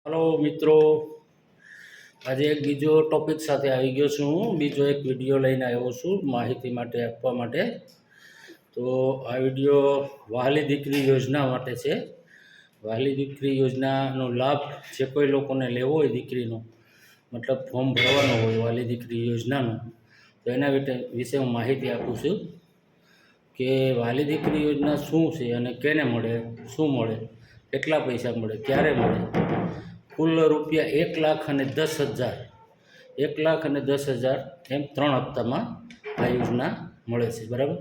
Hello मित्रों, आज एक बीजो टॉपिक साथे आई गयो छूँ। बीजो एक विडियो लईने आव्यो छूँ माहिती माटे आपवा माटे। तो आ विडियो वहाली दीकरी योजना माटे छे। वहाली दीकरी योजनानो लाभ जे कोई लोकोने लेवो होय दीकरीनो, मतलब फॉर्म भरवानो होय वहाली दीकरी योजनानो, तो एना विषे हूँ माहिती आपું છું કે વહાલી દીકરી યોજના શું છે અને કેને મળે, શું મળે, કેટલા પૈસા મળે, ક્યારે મળે। કુલ રૂપિયા 1,10,000 1,10,000 એમ 3 હપ્તામાં આ યોજના મળે છે, બરાબર।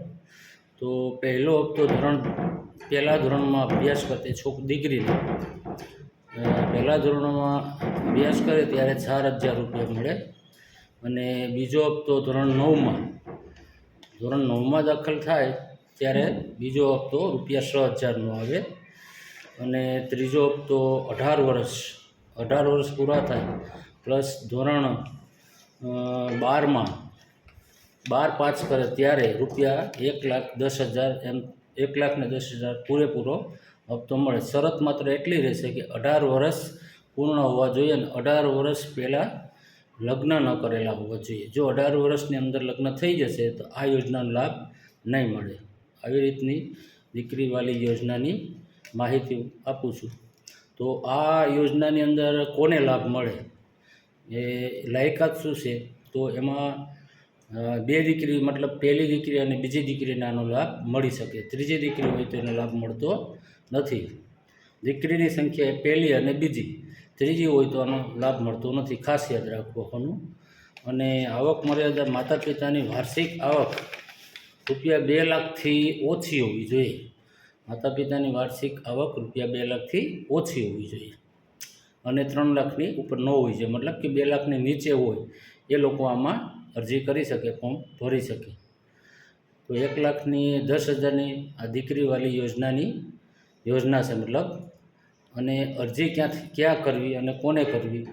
તો પહેલો હપ્તો પહેલા ધોરણમાં અભ્યાસ કરતી દીકરીને પહેલા ધોરણમાં અભ્યાસ કરે ત્યારે 4,000 રૂપિયા મળે અને બીજો હપ્તો ધોરણ 9માં દાખલ થાય ત્યારે બીજો હપ્તો રૂપિયા 6,000નો આવે અને ત્રીજો હપ્તો 18 વર્ષ પૂરા થાય પ્લસ ધોરણ 12માં 12 પાસ કરે ત્યારે રૂપિયા 1,10,000 એમ 1,10,000 પૂરેપૂરો હપ્તો મળે। શરત માત્ર એટલી રહેશે કે 18 વર્ષ પૂર્ણ હોવા જોઈએ અને 18 વર્ષ પહેલાં લગ્ન ન કરેલા હોવા જોઈએ। જો 18 વર્ષની અંદર લગ્ન થઈ જશે તો આ યોજનાનો લાભ નહીં મળે। આવી રીતની દીકરીવાલી યોજનાની માહિતી આપું છું। તો આ યોજનાની અંદર કોને લાભ મળે, એ લાયકાત શું છે, તો એમાં બે દીકરી મતલબ પહેલી દીકરી અને બીજી દીકરીને આનો લાભ મળી શકે। ત્રીજી દીકરી હોય તો એનો લાભ મળતો નથી। દીકરીની સંખ્યા પહેલી અને બીજી, ત્રીજી હોય તો આનો લાભ મળતો નથી, ખાસ યાદ રાખવાનું। અને આવક મર્યાદા માતા પિતાની વાર્ષિક આવક રૂપિયા 2 લાખથી ઓછી હોવી જોઈએ। માતા પિતાની વાર્ષિક આવક રૂપિયા 2 લાખથી ઓછી હોવી જોઈએ અને 3 લાખની ઉપર ન હોવી જોઈએ, મતલબ કે 2 લાખની નીચે હોય એ લોકો આમાં અરજી કરી શકે, ફોર્મ ભરી શકે। તો 1,10,000ની આ દીકરીવાલી યોજના છે મતલબ। અને અરજી ક્યાં કરવી અને કોને કરવી,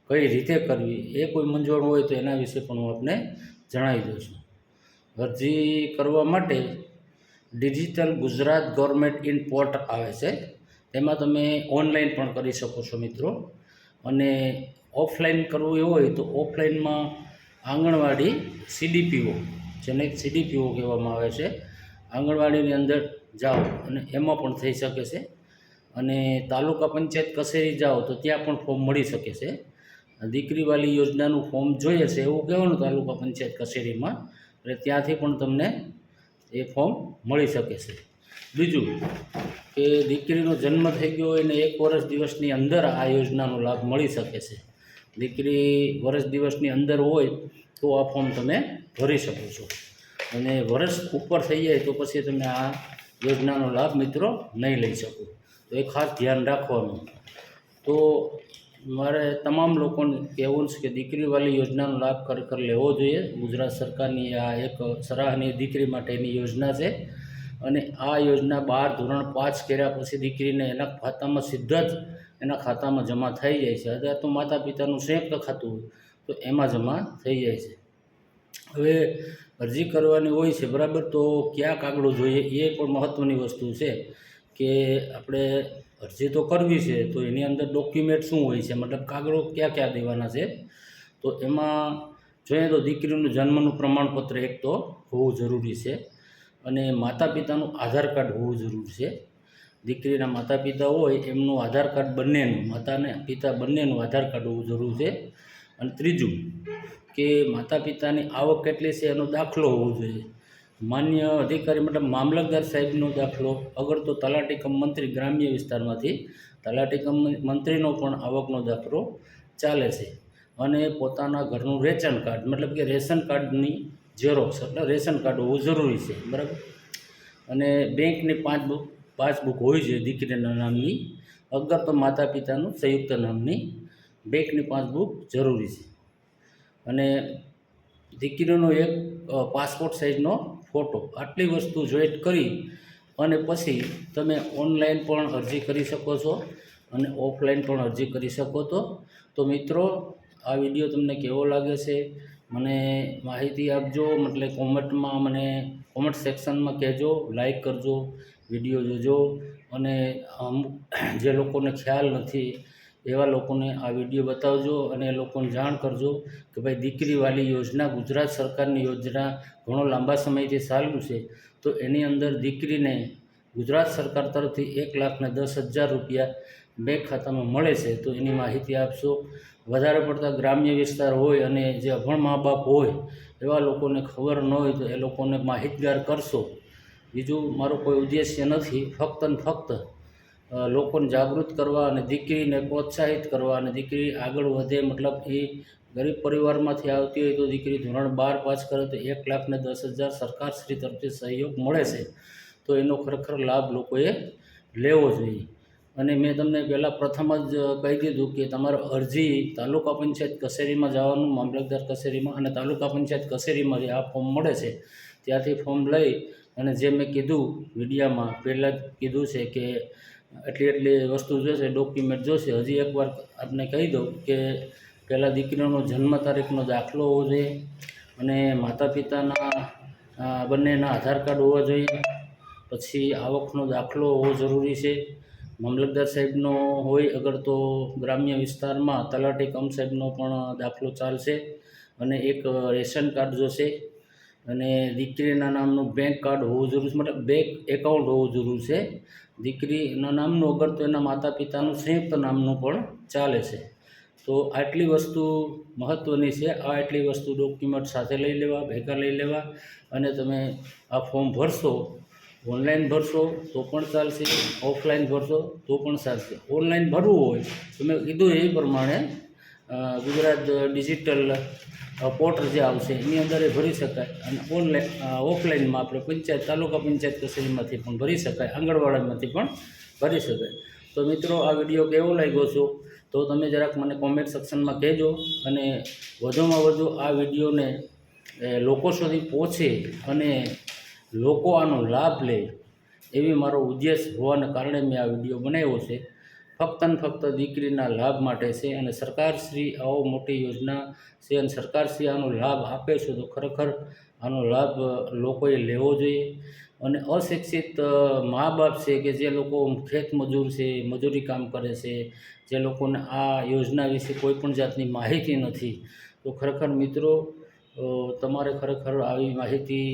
કઈ રીતે કરવી, એ કોઈ મૂંઝવણ હોય તો એના વિશે પણ હું આપને જણાવી દઉં છું। અરજી કરવા માટે digital Gujarat government in portal આવે છે, તેમાં તમે ઓનલાઈન પણ કરી શકો છો મિત્રો। અને ઓફલાઈન કરવું એવું હોય તો ઓફલાઈનમાં આંગણવાડી CDPO, જેને CDPO કહેવામાં આવે છે, આંગણવાડીની અંદર જાઓ અને એમાં પણ થઈ શકે છે। અને તાલુકા પંચાયત કચેરી જાઓ તો ત્યાં પણ ફોર્મ મળી શકે છે। દીકરીવાલી યોજનાનું ફોર્મ જોઈએ છે એવું કહેવાનું તાલુકા પંચાયત કચેરીમાં, એટલે ત્યાંથી પણ તમને એ ફોર્મ મળી શકે છે। બીજું કે દીકરીનો જન્મ થઈ ગયો હોય ને 1 વર્ષ દિવસની અંદર આ યોજનાનો લાભ મળી શકે છે। દીકરી વર્ષ દિવસની અંદર હોય તો આ ફોર્મ તમે ભરી શકો છો અને વર્ષ ઉપર થઈ જાય તો પછી તમે આ યોજનાનો લાભ મિત્રો નહીં લઈ શકો। તો એ ખાસ ધ્યાન રાખવાનું। તો મારે તમામ લોકોને કહેવું છે કે દીકરીવાલી યોજનાનો લાભ ખરેખર લેવો જોઈએ। ગુજરાત સરકારની આ એક સરાહનીય દીકરી માટેની યોજના છે અને આ યોજના 12 ધોરણ પાસ કર્યા પછી દીકરીને એના ખાતામાં સીધા જ એના ખાતામાં જમા થઈ જાય છે। અત્યારે તો માતા પિતાનું સંયુક્ત ખાતું હોય તો એમાં જમા થઈ જાય છે। હવે અરજી કરવાની હોય છે, બરાબર, તો કયા કાગળો જોઈએ એ પણ મહત્ત્વની વસ્તુ છે કે આપણે અરજી તો કરવી છે તો એની અંદર ડોક્યુમેન્ટ શું હોય છે, મતલબ કાગળો ક્યાં દેવાના છે। તો એમાં જોઈએ તો દીકરીનું જન્મનું પ્રમાણપત્ર એક તો હોવું જરૂરી છે અને માતા પિતાનું આધાર કાર્ડ હોવું જરૂરી છે। દીકરીના માતા પિતા હોય એમનું આધાર કાર્ડ બંનેનું, માતાને પિતા બંનેનું આધાર કાર્ડ હોવું જરૂરી છે। અને ત્રીજું કે માતા પિતાની આવક કેટલી છે એનો દાખલો હોવો જોઈએ। માન્ય અધિકારી મતલબ મામલતદાર સાહેબનો દાખલો, અગર તો તલાટી કમ મંત્રી ગ્રામ્ય વિસ્તારમાંથી તલાટી કમ મંત્રીનો પણ આવકનો દાખલો ચાલે છે। અને પોતાના ઘરનું રેશન કાર્ડ મતલબ કે રેશન કાર્ડની ઝેરોક્સ એટલે રેશન કાર્ડ હોવું જરૂરી છે, બરાબર। અને બેંકની પાસબુક હોવી જોઈએ દીકરીના નામની, અગર તો માતા પિતાનું સંયુક્ત નામની બેંકની પાસબુક જરૂરી છે। અને દીકરીનો એક પાસપોર્ટ સાઇઝનો ફોટો, આટલી વસ્તુ જોઈન્ટ કરી અને પછી તમે ઓનલાઈન પણ અરજી કરી શકો છો અને ઓફલાઈન પણ અરજી કરી શકો છો। તો મિત્રો, આ વિડીયો તમને કેવો લાગે છે મને માહિતી આપજો, મતલબ કોમેન્ટમાં મને કોમેન્ટ સેક્શનમાં કહેજો, લાઈક કરજો, વિડીયો જોજો। અને અમુક જે લોકોને ખ્યાલ નથી એવા લોકોને આ વિડીયો બતાવજો અને એ લોકોને જાણ કરજો કે ભાઈ દીકરીવાલી યોજના ગુજરાત સરકારની યોજના ઘણો લાંબા સમયથી ચાલુ છે, તો એની અંદર દીકરીને ગુજરાત સરકાર તરફથી 1,10,000 રૂપિયા બેંક ખાતામાં મળે છે, તો એની માહિતી આપશો. વધારે પડતા ગ્રામ્ય વિસ્તાર હોય અને જે અભણ મા બાપ હોય એવા લોકોને ખબર ન હોય તો એ લોકોને માહિતગાર કરશો. બીજું મારો કોઈ ઉદ્દેશ્ય નથી, ફક્ત ને ફક્ત લોકોને જાગૃત કરવા અને દીકરીને પ્રોત્સાહિત કરવા અને દીકરી આગળ વધે. મતલબ એ ગરીબ પરિવારમાંથી આવતી હોય તો દીકરી ધોરણ 12 પાસ કરે તો 1,10,000 સરકારશ્રી તરફથી સહયોગ મળે છે, તો એનો ખરેખર લાભ લોકોએ લેવો જોઈએ. અને મેં તમને પહેલાં પ્રથમ જ કહી દીધું કે તમારો અરજી તાલુકા પંચાયત કચેરીમાં જવાનું, મામલતદાર કચેરીમાં, અને તાલુકા પંચાયત કચેરીમાં આ ફોર્મ મળે છે ત્યાંથી ફોર્મ લઈ અને જે મેં કીધું વિડીયામાં પહેલાં જ કીધું છે કે એટલી વસ્તુ જોશે, ડોક્યુમેન્ટ જોશે. હજી એકવાર આપને કહી દઉં કે પહેલાં દીકરીનો જન્મ તારીખનો દાખલો હોવો જોઈએ અને માતા પિતાના બંનેના આધાર કાર્ડ હોવા જોઈએ. પછી આવકનો દાખલો હોવો જરૂરી છે. મામલતદાર સાહેબનો હોય અગર તો ગ્રામ્ય વિસ્તારમાં તલાટી કમ સાહેબનો પણ દાખલો ચાલશે. અને એક રેશન કાર્ડ જોશે અને દીકરીના નામનું બેંક કાર્ડ હોવું જરૂરી છે, મતલબ બેંક એકાઉન્ટ હોવું જરૂરી છે. દીકરીના નામનું અગર તો એના માતા પિતાનું સંયુક્ત નામનું પણ ચાલે છે. તો આટલી વસ્તુ મહત્ત્વની છે. આ આટલી વસ્તુ ડોક્યુમેન્ટ સાથે લઈ લેવા, ભેગા લઈ લેવા અને તમે આ ફોર્મ ભરશો. ઓનલાઈન ભરશો તો પણ ચાલશે, ઓફલાઈન ભરશો તો પણ ચાલશે. ઓનલાઈન ભરવું હોય તો મેં કીધું એ પ્રમાણે ગુજરાત ડિજિટલ પોર્ટલ જે આવશે એની અંદર એ ભરી શકાય. અને ઓફલાઈનમાં આપણે પંચાયત તાલુકા પંચાયત કચેરીમાંથી પણ ભરી શકાય, આંગણવાડીમાંથી પણ ભરી શકાય. તો મિત્રો, આ વિડીયો કેવો લાગ્યો છો તો તમે જરાક મને કોમેન્ટ સેક્શનમાં કહેજો. અને વધુમાં વધુ આ વિડીયોને લોકો સુધી પહોંચે અને લોકો આનો લાભ લે એવી મારો ઉદ્દેશ હોવાને કારણે મેં આ વિડીયો બનાવ્યો છે. ફક્ત ને ફક્ત દીકરીના લાભ માટે છે અને સરકારશ્રી આવો મોટી યોજના છે અને સરકારશ્રી આનો લાભ આપે છે, તો ખરેખર આનો લાભ લોકોએ લેવો જોઈએ. અને અશિક્ષિત મા બાપ છે કે જે લોકો ખેત મજૂર છે, મજૂરી કામ કરે છે, જે લોકોને આ યોજના વિશે કોઈ પણ જાતની માહિતી નથી, તો ખરેખર મિત્રો તમારે ખરેખર આવી માહિતી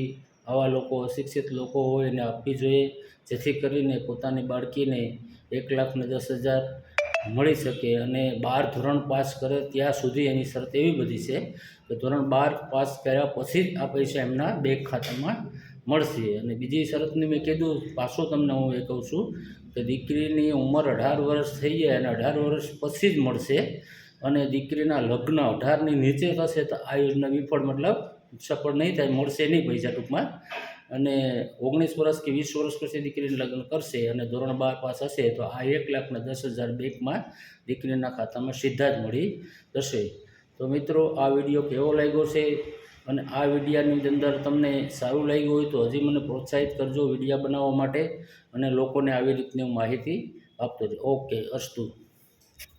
આવા લોકો, અશિક્ષિત લોકો હોય એને આપવી જોઈએ, જેથી કરીને પોતાની બાળકીને 1,10,000 મળી શકે. અને 12 ધોરણ પાસ કરે ત્યાં સુધી એની શરત એવી બધી છે કે ધોરણ 12 પાસ કર્યા પછી જ આ પૈસા એમના બેંક ખાતામાં મળશે. અને બીજી શરતની મેં કીધું, પાછો તમને હું એ કહું છું કે દીકરીની ઉંમર 18 વર્ષ થઈ જાય અને 18 વર્ષ પછી જ મળશે. અને દીકરીના લગ્ન 18ની નીચે થશે તો આ યોજના વિફળ, મતલબ સફળ નહીં થાય, મળશે નહીં પૈસા ટૂંકમાં. અને 19 વર્ષ કે 20 વર્ષ પછી દીકરીને લગ્ન કરશે અને ધોરણ 12 પાસ હશે તો આ 1,10,000 બેંકમાં દીકરીના ખાતામાં સીધા જ મળી જશે. તો મિત્રો, આ વિડીયો કેવો લાગ્યો છે અને આ વિડીયાની અંદર તમને સારું લાગ્યું હોય તો હજી મને પ્રોત્સાહિત કરજો વિડીયા બનાવવા માટે અને લોકોને આવી રીતની માહિતી આપતો. ઓકે, અસ્તુ.